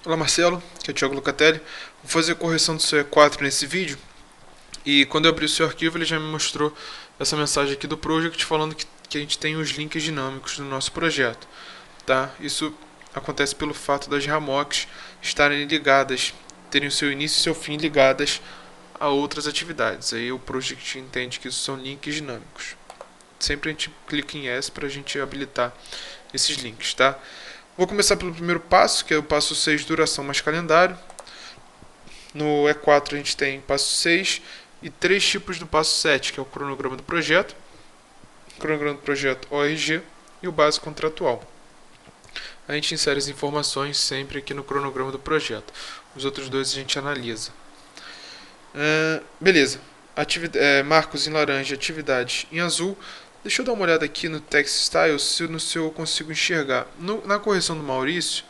Olá Marcelo, aqui é o Thiago Lucatelli. Vou fazer a correção do seu E4 nesse vídeo. E quando eu abri o seu arquivo, ele já me mostrou essa mensagem aqui do Project falando que a gente tem os links dinâmicos do nosso projeto. Tá? Isso acontece pelo fato das Ramocs estarem ligadas, terem o seu início e seu fim ligadas a outras atividades. Aí o Project entende que isso são links dinâmicos. Sempre a gente clica em S para a gente habilitar esses links, tá? Vou começar pelo primeiro passo, que é o passo 6, duração mais calendário. No E4 a gente tem passo 6 e três tipos do passo 7, que é o cronograma do projeto, cronograma do projeto ORG e o base contratual. A gente insere as informações sempre aqui no cronograma do projeto. Os outros dois a gente analisa. Beleza. Marcos em laranja, atividades em azul. Deixa eu dar uma olhada aqui no Text Styles se eu consigo enxergar. Na correção do Maurício,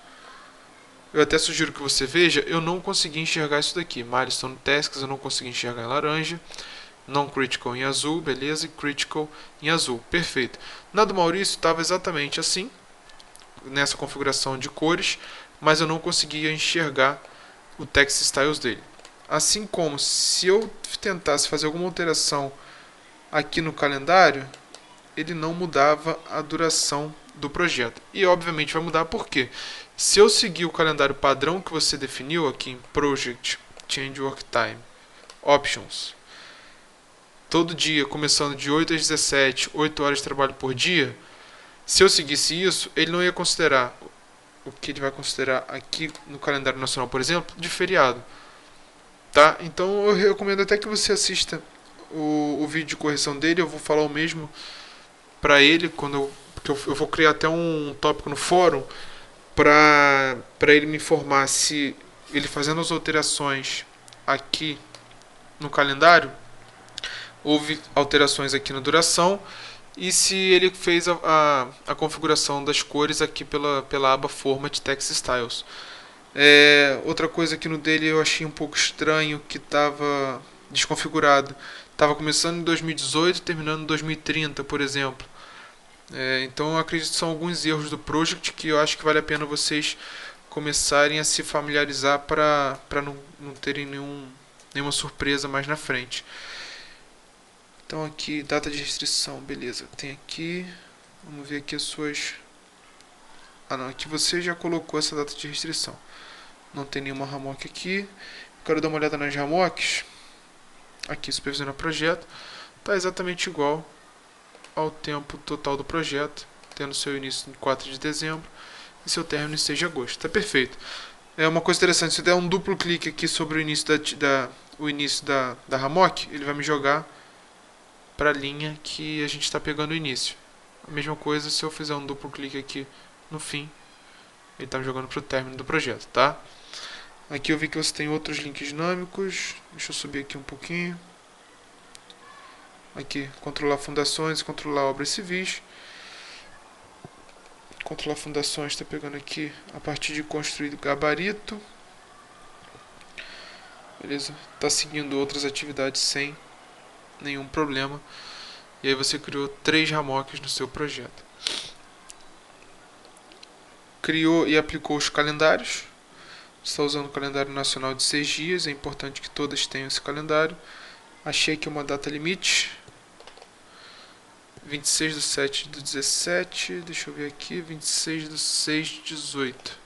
eu até sugiro que você veja, eu não consegui enxergar isso daqui. Milestone Tasks eu não consegui enxergar em laranja. Non-critical em azul, beleza, e critical em azul, perfeito. Na do Maurício estava exatamente assim, nessa configuração de cores, mas eu não conseguia enxergar o text styles dele. Assim como se eu tentasse fazer alguma alteração aqui no calendário, ele não mudava a duração do projeto. E obviamente vai mudar porque se eu seguir o calendário padrão que você definiu aqui em Project Change Work Time Options, todo dia, começando de 8 às 17, 8 horas de trabalho por dia, se eu seguisse isso, ele não ia considerar o que ele vai considerar aqui no calendário nacional, por exemplo, de feriado. Tá? Então eu recomendo até que você assista o vídeo de correção dele. Eu vou falar o mesmo para ele quando porque eu vou criar até um tópico no fórum para ele me informar se ele fazendo as alterações aqui no calendário houve alterações aqui na duração e se ele fez a configuração das cores aqui pela aba Format Text Styles. Outra coisa aqui no dele eu achei um pouco estranho que estava desconfigurado. Estava começando em 2018 e terminando em 2030, por exemplo. Então eu acredito que são alguns erros do Project que eu acho que vale a pena vocês começarem a se familiarizar para não terem nenhuma surpresa mais na frente. Então aqui, data de restrição, beleza. Tem aqui, vamos ver aqui as suas... Ah não, aqui você já colocou essa data de restrição. Não tem nenhuma Ramoc aqui. Quero dar uma olhada nas Ramocs. Aqui, supervisionar projeto. Está exatamente igual ao tempo total do projeto, tendo seu início em 4 de dezembro e seu término em 6 de agosto. Está perfeito. É uma coisa interessante, se eu der um duplo clique aqui sobre o início da Ramoc, ele vai me jogar para a linha que a gente está pegando o início. A mesma coisa se eu fizer um duplo clique aqui no fim, ele está me jogando para o término do projeto, tá? Aqui eu vi que você tem outros links dinâmicos. Deixa eu subir aqui um pouquinho. Aqui, controlar fundações, controlar obras civis. Controlar fundações, está pegando aqui a partir de construído gabarito. Beleza, está seguindo outras atividades sem nenhum problema. E aí você criou 3 Ramocs no seu projeto. Criou e aplicou os calendários. Está usando o calendário nacional de 6 dias. É importante que todas tenham esse calendário. Achei aqui uma data limite. 26 do 7 do 17. Deixa eu ver aqui. 26 do 6 de 18.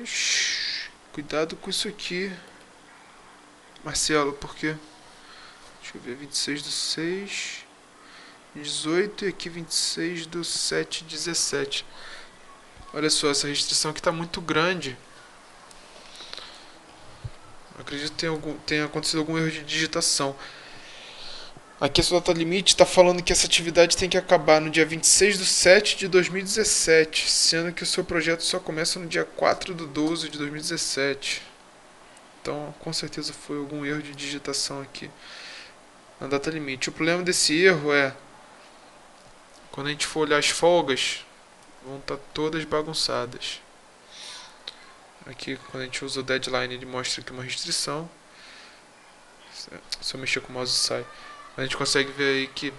Ixi, cuidado com isso aqui, Marcelo, porque... Deixa eu ver. 26 do 6... 18 e aqui 26 do 7 17. Olha só, essa restrição aqui está muito grande. Acredito que tenha acontecido algum erro de digitação. Aqui a sua data limite está falando que essa atividade tem que acabar no dia 26 de 7 de 2017, sendo que o seu projeto só começa no dia 4 de 12 de 2017. Então, com certeza foi algum erro de digitação aqui na data limite. O problema desse erro é quando a gente for olhar as folgas, vão estar todas bagunçadas. Aqui, quando a gente usa o deadline, ele mostra aqui uma restrição. Se eu mexer com o mouse, sai. A gente consegue ver aí que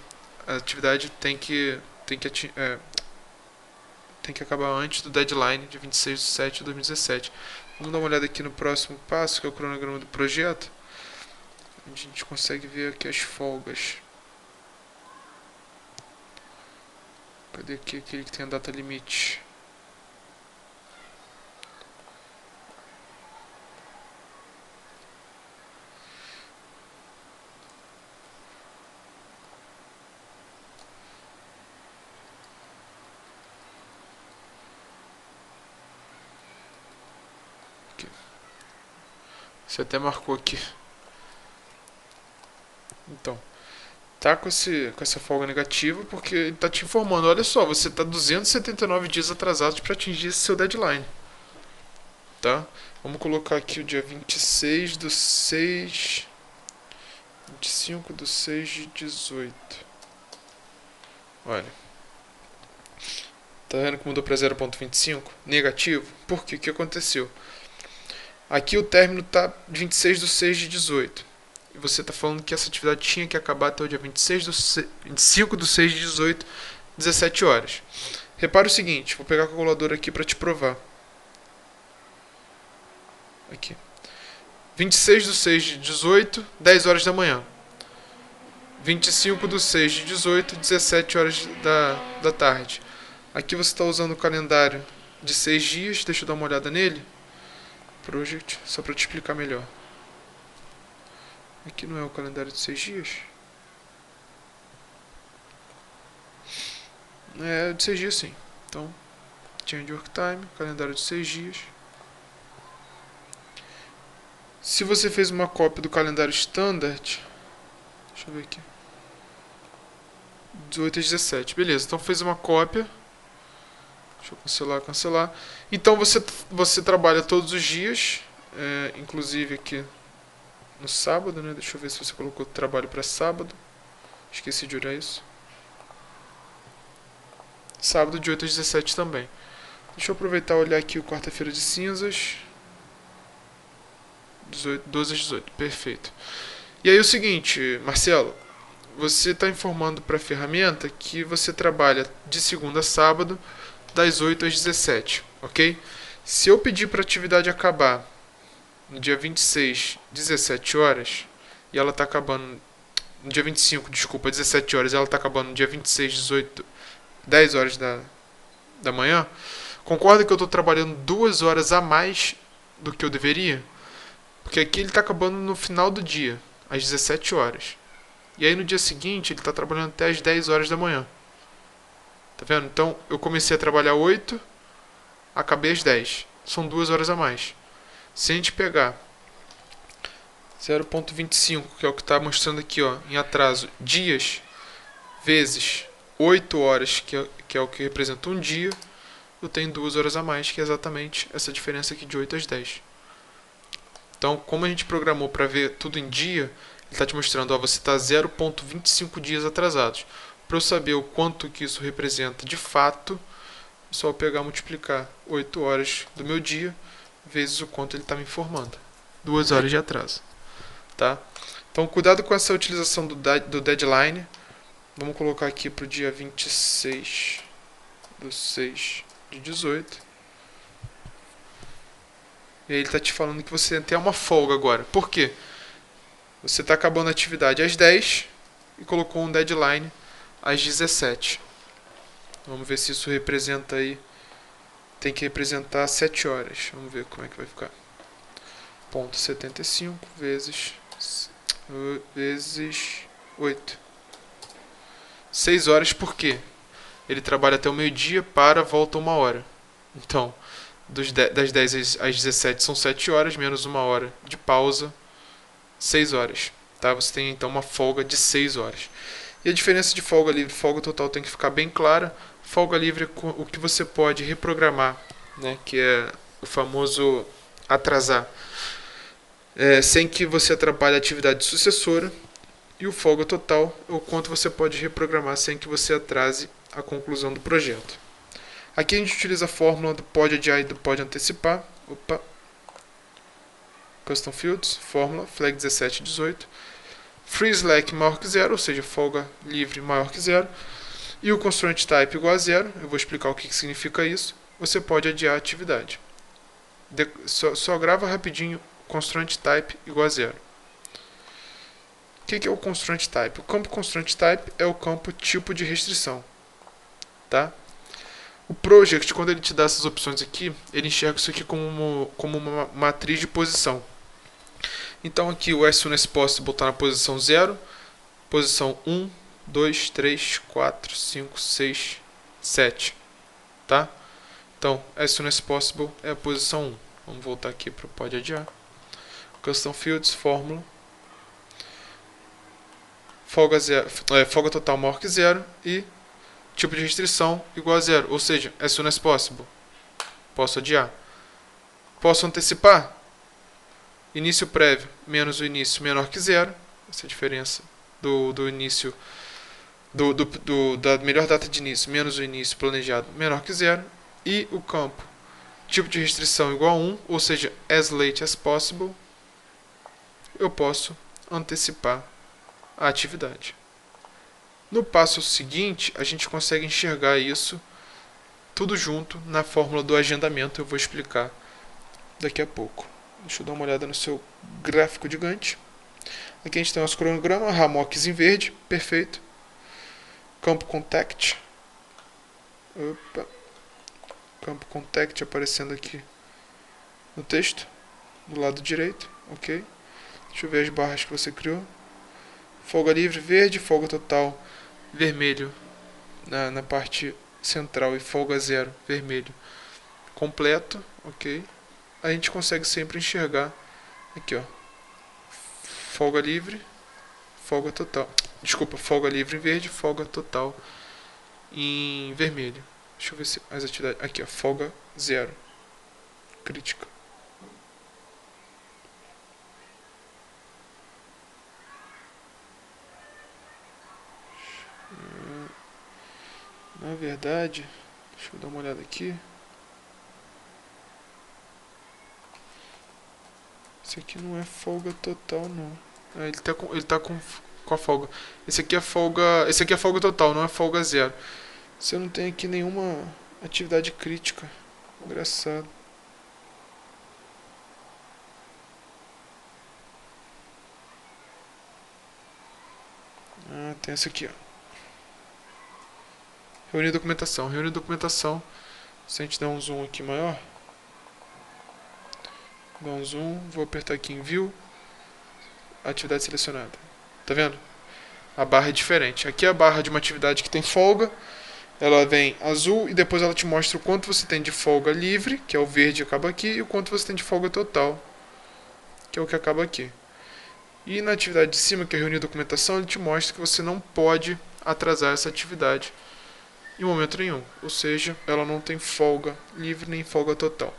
a atividade tem que tem que acabar antes do deadline de 26/7/2017. Vamos dar uma olhada aqui no próximo passo, que é o cronograma do projeto. A gente consegue ver aqui as folgas. Cadê aqui aquele que tem a data limite? Aqui. Você até marcou aqui. Então, tá com essa folga negativa porque ele tá te informando, olha só, você tá 279 dias atrasados para atingir esse seu deadline. Tá? Vamos colocar aqui o dia 25/6/18. Olha. Tá vendo que mudou para 0,25? Negativo. Por quê? O que aconteceu? Aqui o término tá 26/6/18. E você está falando que essa atividade tinha que acabar até o dia 25/6/18, 17 horas. Repara o seguinte, vou pegar a calculadora aqui para te provar. Aqui. 26/6/18, 10 horas da manhã. 25/6/18, 17 horas da tarde. Aqui você está usando o calendário de 6 dias, deixa eu dar uma olhada nele. Project, só para te explicar melhor. Aqui não é o calendário de 6 dias? É de 6 dias sim. Então, change work time, calendário de 6 dias. Se você fez uma cópia do calendário standard, deixa eu ver aqui. 18/17, beleza. Então fez uma cópia. Deixa eu cancelar. Então você trabalha todos os dias, inclusive aqui no sábado, né? Deixa eu ver se você colocou trabalho para sábado. Esqueci de olhar isso. Sábado de 8/17 também. Deixa eu aproveitar e olhar aqui o quarta-feira de cinzas. 12/18, perfeito. E aí o seguinte, Marcelo, você está informando para a ferramenta que você trabalha de segunda a sábado, das 8 às 17, ok? Se eu pedir para a atividade acabar no dia 26, 17 horas, e ela está acabando no dia 25, desculpa, 17 horas, e ela está acabando no dia 26, 18, 10 horas da manhã, concorda que eu estou trabalhando 2 horas a mais do que eu deveria? Porque aqui ele está acabando no final do dia, às 17 horas. E aí no dia seguinte ele está trabalhando até às 10 horas da manhã. Tá vendo? Então eu comecei a trabalhar 8, acabei às 10. São 2 horas a mais. Se a gente pegar 0,25, que é o que está mostrando aqui, ó, em atraso, dias, vezes 8 horas, que é o que representa um dia, eu tenho 2 horas a mais, que é exatamente essa diferença aqui de 8 às 10. Então, como a gente programou para ver tudo em dia, ele está te mostrando, ó, você está 0,25 dias atrasados. Para eu saber o quanto que isso representa de fato, é só eu pegar e multiplicar 8 horas do meu dia vezes o quanto ele está me informando. 2 horas de atraso. Tá? Então, cuidado com essa utilização do deadline. Vamos colocar aqui para o dia 26/6/18. E aí ele está te falando que você tem uma folga agora. Por quê? Você está acabando a atividade às 10 e colocou um deadline às 17. Vamos ver se isso representa aí. Tem que representar 7 horas. Vamos ver como é que vai ficar. Ponto 75 vezes 8. 6 horas por quê? Ele trabalha até o meio-dia, volta 1 hora. Então, das 10 às 17 são 7 horas, menos 1 hora de pausa, 6 horas. Tá? Você tem então uma folga de 6 horas. E a diferença de folga livre e folga total tem que ficar bem clara. Folga livre é o que você pode reprogramar, né? Que é o famoso atrasar, sem que você atrapalhe a atividade sucessora. E o folga total é o quanto você pode reprogramar sem que você atrase a conclusão do projeto. Aqui a gente utiliza a fórmula do pode adiar e do pode antecipar. Custom Fields, fórmula, flag 17/18. Free slack maior que zero, ou seja, folga livre maior que zero. E o constraint type igual a zero, eu vou explicar o que significa isso, você pode adiar a atividade. Só grava rapidinho constraint type igual a zero. O que é o constraint type? O campo constraint type é o campo tipo de restrição. Tá? O project, quando ele te dá essas opções aqui, ele enxerga isso aqui como uma matriz de posição. Então aqui o as soon as possible está na posição 0, posição 1, 2, 3, 4, 5, 6, 7. Tá? Então, as soon as possible é a posição 1. Vamos voltar aqui para o pode adiar. Custom fields, fórmula. Folga total maior que 0 e tipo de restrição igual a 0. Ou seja, as soon as possible. Posso adiar. Posso antecipar? Início prévio menos o início menor que 0. Essa é a diferença do início da melhor data de início menos o início planejado menor que 0. E o campo tipo de restrição igual a 1, ou seja, as late as possible, eu posso antecipar a atividade. No passo seguinte, a gente consegue enxergar isso tudo junto na fórmula do agendamento. Eu vou explicar daqui a pouco. Deixa eu dar uma olhada no seu gráfico de Gantt. Aqui a gente tem o nosso cronograma, Ramox em verde, perfeito. Campo contact. Opa. Campo contact aparecendo aqui no texto, do lado direito, ok? Deixa eu ver as barras que você criou. Folga livre verde, folga total vermelho na parte central e folga zero vermelho completo, ok? A gente consegue sempre enxergar aqui, ó, folga livre, folga total. Desculpa, folga livre em verde, folga total em vermelho. Deixa eu ver se as atividades. Aqui, ó, folga zero. Crítica. Na verdade, deixa eu dar uma olhada aqui. Esse aqui não é folga total, não. Ele tá com a folga. Esse aqui é folga total, não é folga zero. Você não tem aqui nenhuma atividade crítica. Engraçado. Ah, tem essa aqui, ó. Reunir documentação. Reunir documentação. Se a gente der um zoom aqui maior. Dá um zoom. Vou apertar aqui em View. Atividade selecionada. Tá vendo? A barra é diferente. Aqui é a barra de uma atividade que tem folga. Ela vem azul e depois ela te mostra o quanto você tem de folga livre, que é o verde que acaba aqui, e o quanto você tem de folga total, que é o que acaba aqui. E na atividade de cima, que é reunir documentação, ele te mostra que você não pode atrasar essa atividade em momento nenhum. Ou seja, ela não tem folga livre nem folga total.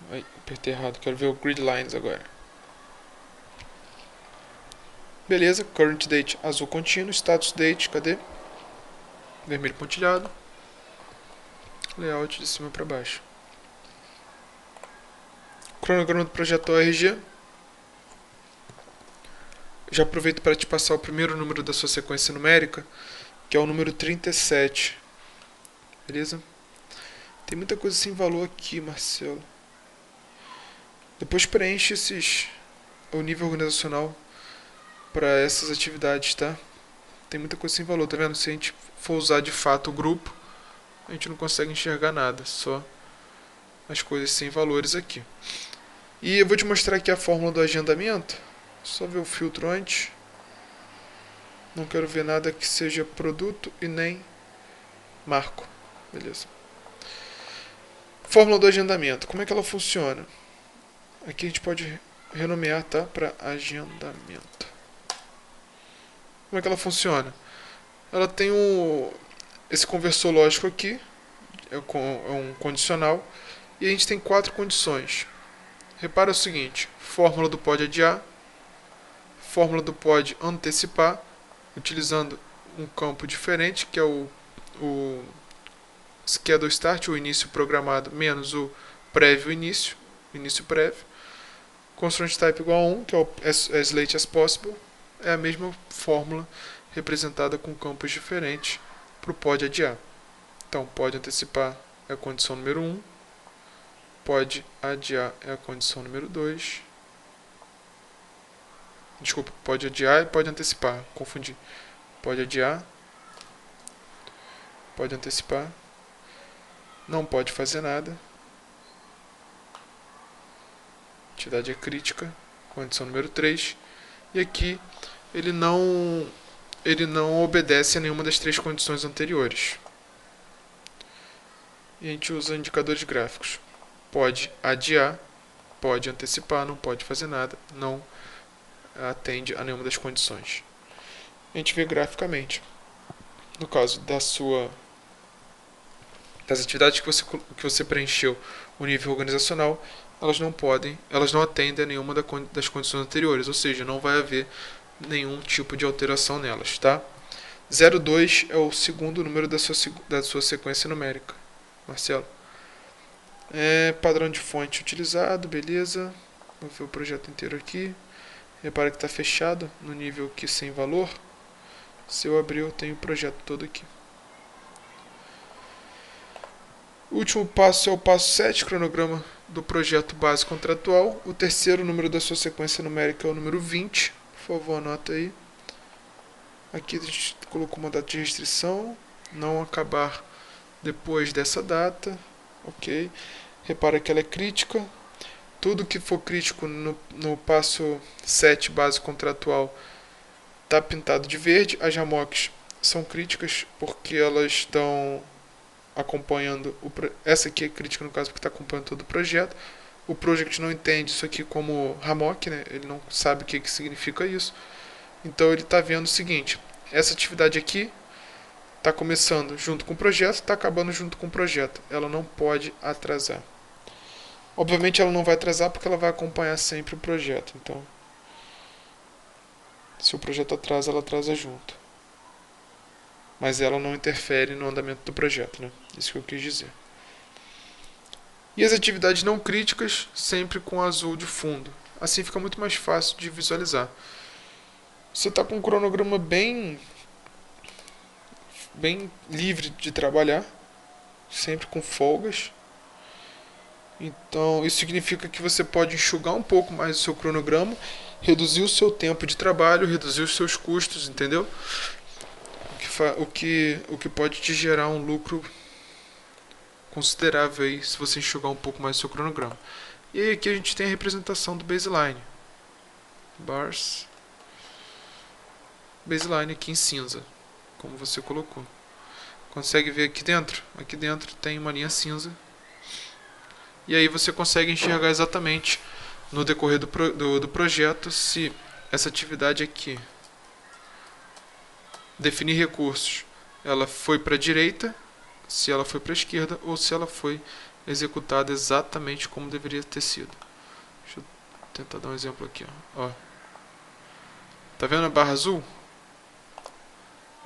Ai, apertei errado, quero ver o grid lines agora. Beleza, current date azul contínuo, status date, cadê? Vermelho pontilhado. Layout de cima para baixo. Cronograma do projeto ORG. Já aproveito para te passar o primeiro número da sua sequência numérica, que é o número 37. Beleza? Tem muita coisa sem valor aqui, Marcelo. Depois preenche o nível organizacional para essas atividades, tá? Tem muita coisa sem valor, tá vendo? Se a gente for usar de fato o grupo, a gente não consegue enxergar nada, só as coisas sem valores aqui. E eu vou te mostrar aqui a fórmula do agendamento. Só ver o filtro antes. Não quero ver nada que seja produto e nem marco. Beleza. Fórmula do agendamento. Como é que ela funciona? Aqui a gente pode renomear, tá? Para agendamento. Como é que ela funciona? Ela tem esse conversor lógico aqui, é um condicional, e a gente tem 4 condições. Repara o seguinte: fórmula do pode adiar, fórmula do pode antecipar, utilizando um campo diferente, que é o schedule start, o início programado, menos o prévio início prévio. Constraint type igual a 1, que é o as late as possible. É a mesma fórmula representada com campos diferentes para o pode adiar. Então, pode antecipar é a condição número 1, pode adiar é a condição número 2. Desculpa, pode adiar e pode antecipar, confundi. Pode adiar, pode antecipar, não pode fazer nada. Atividade é crítica, condição número 3. E aqui ele não obedece a nenhuma das 3 condições anteriores. E a gente usa indicadores gráficos. Pode adiar, pode antecipar, não pode fazer nada, não atende a nenhuma das condições. A gente vê graficamente. No caso das atividades que você preencheu o nível organizacional, elas não atendem a nenhuma das condições anteriores, ou seja, não vai haver nenhum tipo de alteração nelas, tá? 02 é o segundo número da sua sequência numérica, Marcelo. Padrão de fonte utilizado, beleza. Vou ver o projeto inteiro aqui. Repara que está fechado no nível aqui sem valor. Se eu abrir, eu tenho o projeto todo aqui. O último passo é o passo 7, cronograma do projeto base contratual. O terceiro número da sua sequência numérica é o número 20. Por favor, anota aí. Aqui a gente colocou uma data de restrição. Não acabar depois dessa data. Ok. Repara que ela é crítica. Tudo que for crítico no passo 7, base contratual, está pintado de verde. As RAMOCs são críticas porque elas estão acompanhando. Essa aqui é crítica no caso porque está acompanhando todo o projeto. O project não entende isso aqui como RAMOC, né? Ele não sabe o que significa isso. Então ele está vendo o seguinte: essa atividade aqui está começando junto com o projeto, está acabando junto com o projeto. Ela não pode atrasar. Obviamente ela não vai atrasar porque ela vai acompanhar sempre o projeto. Então, se o projeto atrasa, ela atrasa junto. Mas ela não interfere no andamento do projeto, né? Isso que eu quis dizer. E as atividades não críticas, sempre com azul de fundo. Assim fica muito mais fácil de visualizar. Você está com um cronograma bem livre de trabalhar, sempre com folgas. Então, isso significa que você pode enxugar um pouco mais o seu cronograma, reduzir o seu tempo de trabalho, reduzir os seus custos, entendeu? O que pode te gerar um lucro considerável aí, se você enxugar um pouco mais o seu cronograma. E aí aqui a gente tem a representação do baseline. Bars. Baseline aqui em cinza, como você colocou. Consegue ver aqui dentro? Aqui dentro tem uma linha cinza. E aí você consegue enxergar exatamente no decorrer do projeto se essa atividade aqui, definir recursos, ela foi para a direita, se ela foi para a esquerda ou se ela foi executada exatamente como deveria ter sido. Deixa eu tentar dar um exemplo aqui. Ó. Tá vendo a barra azul?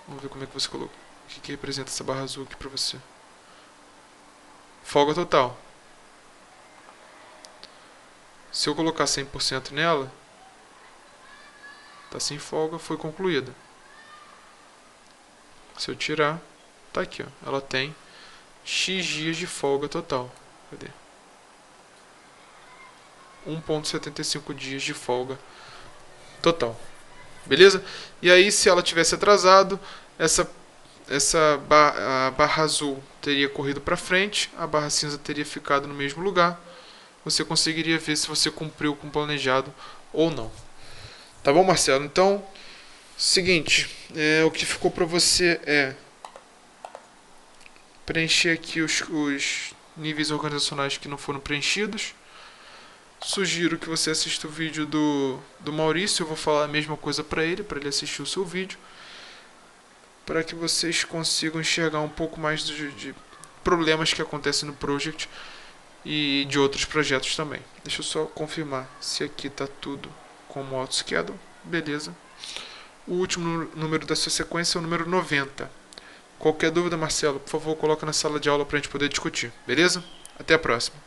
Vamos ver como é que você colocou. O que representa essa barra azul aqui para você? Folga total. Se eu colocar 100% nela, tá sem folga, foi concluída. Se eu tirar, tá aqui, ó. Ela tem X dias de folga total. Cadê? 1,75 dias de folga total. Beleza? E aí, se ela tivesse atrasado, a barra azul teria corrido para frente, a barra cinza teria ficado no mesmo lugar. Você conseguiria ver se você cumpriu com o planejado ou não. Tá bom, Marcelo? Então, seguinte, o que ficou para você é preencher aqui os níveis organizacionais que não foram preenchidos. Sugiro que você assista o vídeo do Maurício. Eu vou falar a mesma coisa para ele assistir o seu vídeo, para que vocês consigam enxergar um pouco mais de problemas que acontecem no project e de outros projetos também. Deixa eu só confirmar se aqui está tudo como auto-schedule. Beleza. O último número da sua sequência é o número 90. Qualquer dúvida, Marcelo, por favor, coloca na sala de aula para a gente poder discutir. Beleza? Até a próxima.